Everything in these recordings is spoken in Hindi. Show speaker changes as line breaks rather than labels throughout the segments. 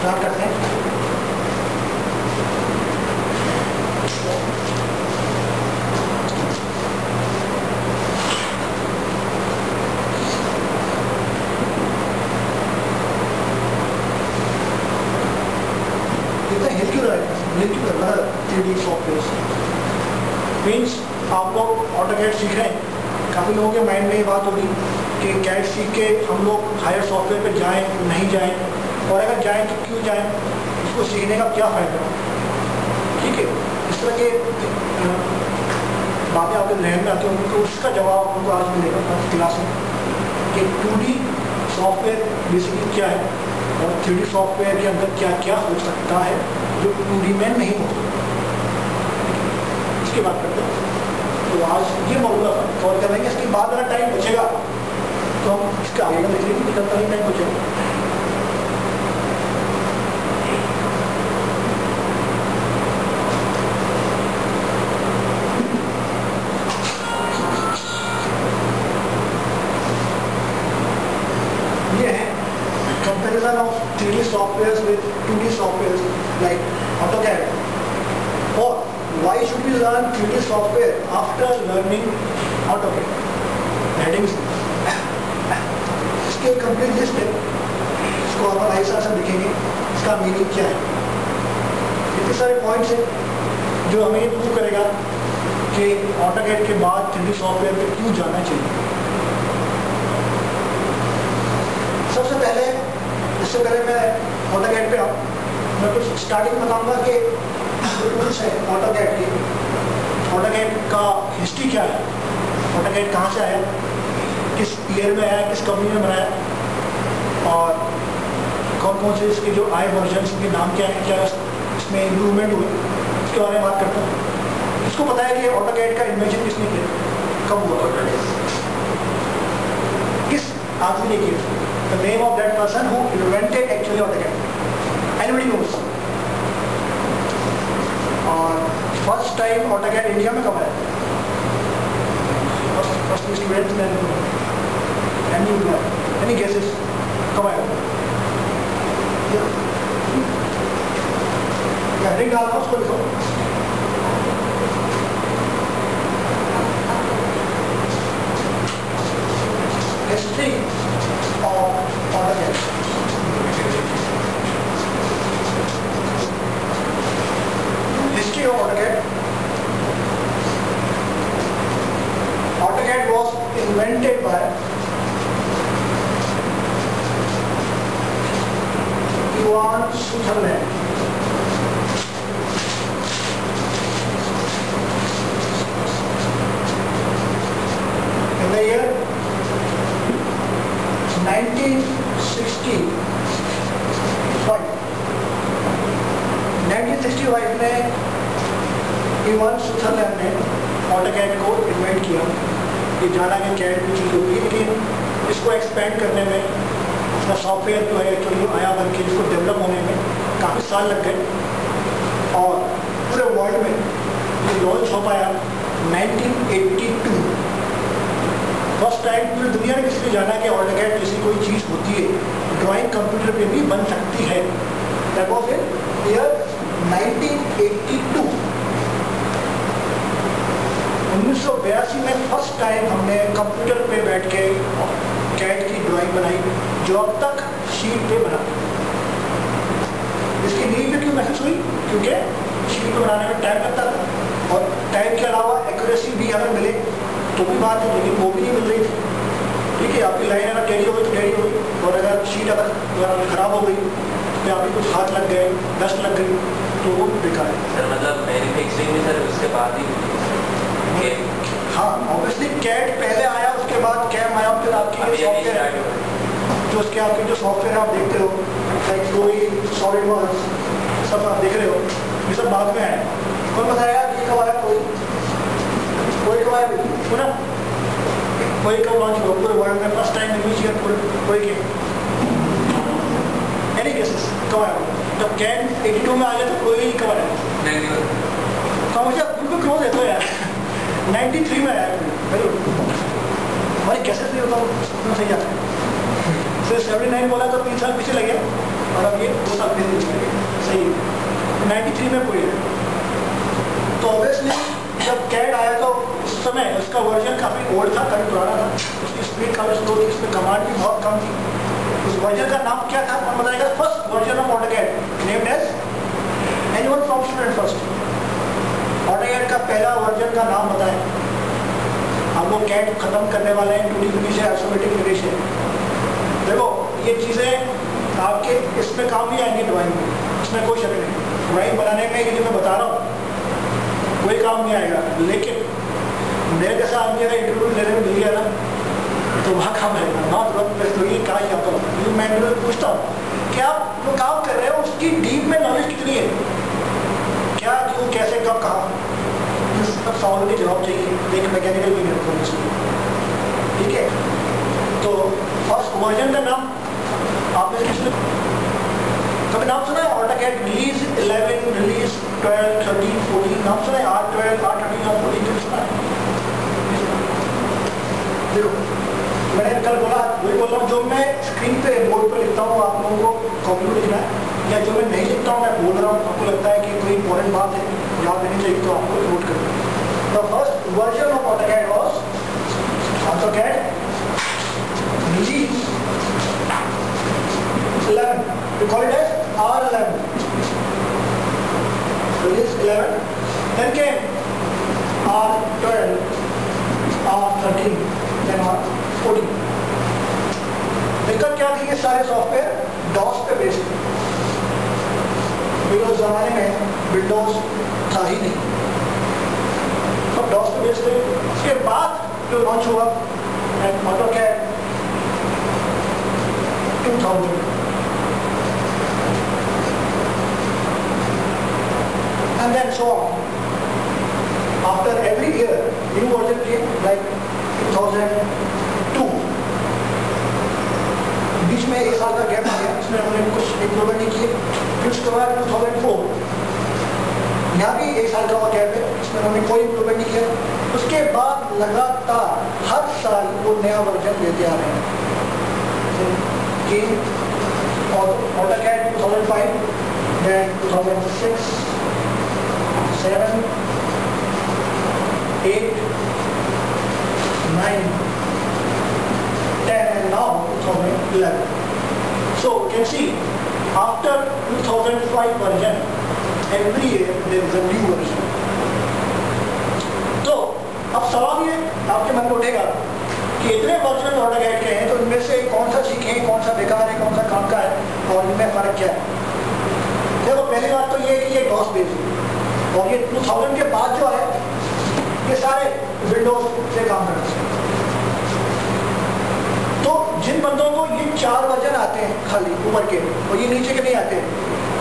स्टार्ट करते हैं। कितना हिल क्यों रहा है? हिल क्यों कर रहा है? 3D सॉफ्टवेयर मीन्स आप लोग ऑटोकैड सीख रहे हैं। काफ़ी लोगों के माइंड में ये बात होगी कि कैड सीख के हम लोग हायर सॉफ्टवेयर पे जाएं नहीं जाएं, और अगर जाएं तो क्यों जाएं, इसको सीखने का क्या फ़ायदा। ठीक है, इस तरह के बातें आपके जहन में आती होंगी, तो उसका जवाब हमको आज मिलेगा क्लास में कि 2D सॉफ्टवेयर बेसिकली क्या है और 3D सॉफ्टवेयर के अंदर क्या क्या हो सकता है जो 2D में नहीं हो सकता। इसकी बात करते हैं। तो आज ये मौजूदा कवर कर लेंगे। इसके बाद अगर टाइम बचेगा तो हम इसके आगे का देख लेंगे, निकलता ही टाइम बचेगा। ये है comparison of 3D software with 2D software like AutoCAD। और why should we learn 3D software after learning AutoCAD? Headings इसके कंप्लीट लिस्ट है, इसको आप ऐसा से लिखेंगे, इसका मीनिंग क्या है। इतने सारे पॉइंट्स हैं जो हमें प्रूव करेगा कि AutoCAD के बाद 3D सॉफ्टवेयर पे क्यों जाना चाहिए। सबसे पहले, इससे पहले मैं AutoCAD पे आऊँ, मैं कुछ स्टार्टिंग बताऊँगा कि टूल्स है AutoCAD की, AutoCAD का हिस्ट्री क्या है, AutoCAD कहाँ से आया, किस ईयर में आया, किस कंपनी ने बनाया, और कौन कौन से इसके जो आए वर्जन के नाम क्या है, क्या इसमें इम्प्रूवमेंट हुए, इसके बारे में बात करते हैं। इसको पता है कि AutoCAD का इन्वेंशन किसने किया, कब हुआ, किस आदमी ने किया, the name of that person who invented actually AutoCAD, anybody knows. और फर्स्ट टाइम AutoCAD इंडिया में कब आया, फर्स्ट स्टूडेंट्स ने एनी गेसेस कब आया, हेडिंग डालना उसको लिखो। History of AutoCAD। History of AutoCAD. AutoCAD was invented by Ivan Sutherland. In the year 1965. 1965 में इवान सुथरलैंड ने AutoCAD को इन्वेंट किया। ये जाना कि CAD की चीज़ होगी, लेकिन इसको एक्सपेंड करने में, इसका सॉफ्टवेयर जो है एक्चुअली आया बन के इसको डेवलप होने में काफ़ी साल लग गए, और पूरे वर्ल्ड में ये लॉन्च हो पाया 1982। फर्स्ट टाइम पूरी दुनिया ने किसी ने जाना कि AutoCAD जैसी कोई चीज़ होती है, ड्राइंग कंप्यूटर पे भी बन सकती है। That was in year 1982। 1982 में फर्स्ट टाइम हमने कंप्यूटर पे बैठ के CAD की ड्राइंग बनाई, जो अब तक शीट पे बना। इसकी नीड भी क्यों महसूस हुई, क्योंकि शीट पे बनाने में टाइम लगता था, और टाइम के अलावा एक्यूरेसी भी अगर मिले तो भी बात है, लेकिन वो भी नहीं मिल रही थी। ठीक है, आपकी लाइन अगर टेढ़ी हो गई तो टेढ़ी हो गई, और अगर शीट अगर खराब हो गई तो आपकी कुछ हाथ लग गए, डस्ट लग गई, तो वो बेकार है।
सर मतलब मैन्युफैक्चरिंग में सर उसके बाद ही
हाँ, ऑब्वियसली CAD पहले आया, उसके बाद CAM आया, फिर आपकी सॉफ्टवेयर जो उसके आपके जो सॉफ्टवेयर आप देखते हो लाइक कोई सॉलिडवर्क्स सब आप देख रहे हो, ये सब बाद में आया। कौन बताया ये कब आया, कोई कब आया पूरा, कोई कब लॉन्च हुआ पूरे वर्ल्ड में फर्स्ट टाइम यूज किया कोई के एनी केसेस कब आया, जब CAD 82 में आ गया तो कोई कब आया, तो मुझे बिल्कुल क्लोज है तो यार 93 में आया। वेरी गुड, हमारी कैसे नहीं होता सही आता है। फिर 79 बोला तो 3 साल पीछे लगे, और अब ये 2 साल पहले सही है 93 में कोई है। तो ऑब्वियसली जब कैड आया तो उस समय उसका वर्जन काफ़ी ओल्ड था, काफ़ी पुराना था, उसकी स्पीड काफ़ी स्लो थी, उसमें कमांड भी बहुत कम थी। उस वर्जन का नाम क्या था कौन बताएगा? First version of AutoCAD named as anyone from student first. AutoCAD का पहला वर्जन का नाम बताएं। हम लोग कैड खत्म करने वाले हैं 2D फिनिश है, आइसोमेट्रिक फिनिश है। देखो ये चीज़ें आपके इसमें काम नहीं आएंगी ड्राइंग में, इसमें कोई शक नहीं। ड्राइंग बनाने में ये जो मैं बता रहा हूँ कोई काम नहीं आएगा, लेकिन मेरे जैसा आदमी अगर इंटरव्यू लेने में मिल गया ना तो वहाँ काम आएगा ना। तो ये कहा जाता हूँ, मैं इंटरव्यू पूछता हूँ कि आप जो काम कर रहे हो उसकी डीप में नॉलेज कितनी है, क्या क्यों कैसे कब कहाँ, इस सब सवालों के जवाब चाहिए। एक मैकेनिकल भी नहीं उसमें, ठीक है। तो फर्स्ट वर्जन का नाम आपने किसने कभी नाम सुना है? AutoCAD रिलीज 11, रिलीज 12, 13, 14 नाम सुना है? R12, R13, R14 सुना है? देखो मैंने कल बोला, वही बोल रहा हूँ, जो मैं स्क्रीन पे बोर्ड पे लिखता हूँ आप लोगों को कॉपी में लिखना है, या जो मैं नहीं लिखता हूँ मैं बोल रहा हूँ, आपको लगता है कि कोई इंपॉर्टेंट बात है याद नहीं चाहिए तो आपको नोट करना है। The first version of AutoCAD was AutoCAD Release 11. We call it as R11. Release 11. Then came R12, R13, then R14. दिक्कत क्या थी? ये सारे सॉफ्टवेयर DOS पे बेस्ड थे, उस जमाने में विंडोज था ही नहीं, सब DOS पे बेस्ड थे। उसके बाद जो लॉन्च हुआ AutoCAD 2000 and then so on. After every year, new version came like 2002. बीच में 1 साल का गैप आ गया, इसमें हमने कुछ इम्प्रूवमेंट नहीं किए। फिर उसके बाद 2004, यहाँ भी 1 साल का गैप है, इसमें हमने कोई इम्प्रूवमेंट नहीं किया। उसके बाद लगातार हर साल वो नया वर्जन देते आ रहे हैं। AutoCAD 2005, then 2006, 7, 8, 9, 10 and now 2011. So you can see after 2005 version, every year there is a new version. तो अब सवाल ये आपके मन में उठेगा कि इतने वर्जन AutoCAD के हैं तो इनमें से कौन सा सीखें, कौन सा बेकार है, कौन सा काम का है और इनमें फर्क क्या है? देखो पहली बात तो ये कि ये DOS बेस्ड है और ये 2000 के बाद जो है ये सारे विंडोज से काम करते हैं। तो जिन बंदों को ये 4 वर्जन आते हैं खाली ऊपर के और ये नीचे के नहीं आते,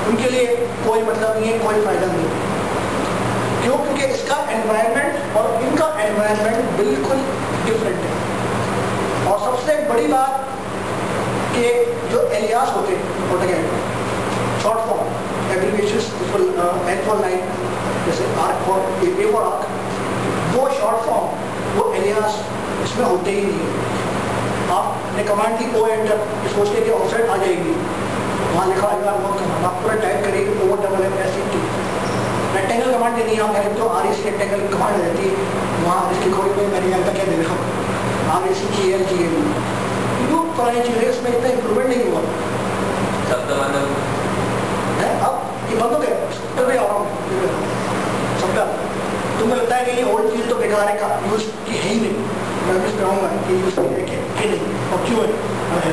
उनके लिए कोई मतलब नहीं है, कोई फायदा नहीं है। क्यों? क्योंकि इसका एनवायरनमेंट और इनका एनवायरनमेंट बिल्कुल डिफरेंट है। और सबसे बड़ी बात कि जो एलियास होते हैं AutoCAD short form abbreviations, N for line, जैसे arc for A for arc, वो शॉर्ट फॉर्म वो एलियास इसमें होते ही नहीं है। आपने कमांड दी O एंटर, सोचते कि ऑफसेट आ जाएगी, वहाँ लिखा आएगा वो कमांड, आप पूरा टाइप करिए O रेक्टेंगल कमांड देनी है, आप कहें तो REC रेक्टेंगल कमांड रहती है, वहाँ इसकी कोई मैंने यहाँ तक क्या दे रहा हूँ REC GL क्यों पुरानी चीज़ें उसमें इतना इम्प्रूवमेंट नहीं हुआ। अब ये बंद हो गया, तो भी आ रहा हूँ सबका। तुम्हें लगता है कि ये ओल्ड चीज़ तो बेकार है, यूज की है ही नहीं, मैं भी कहूँगा कि यूज की है कि नहीं और क्यों है।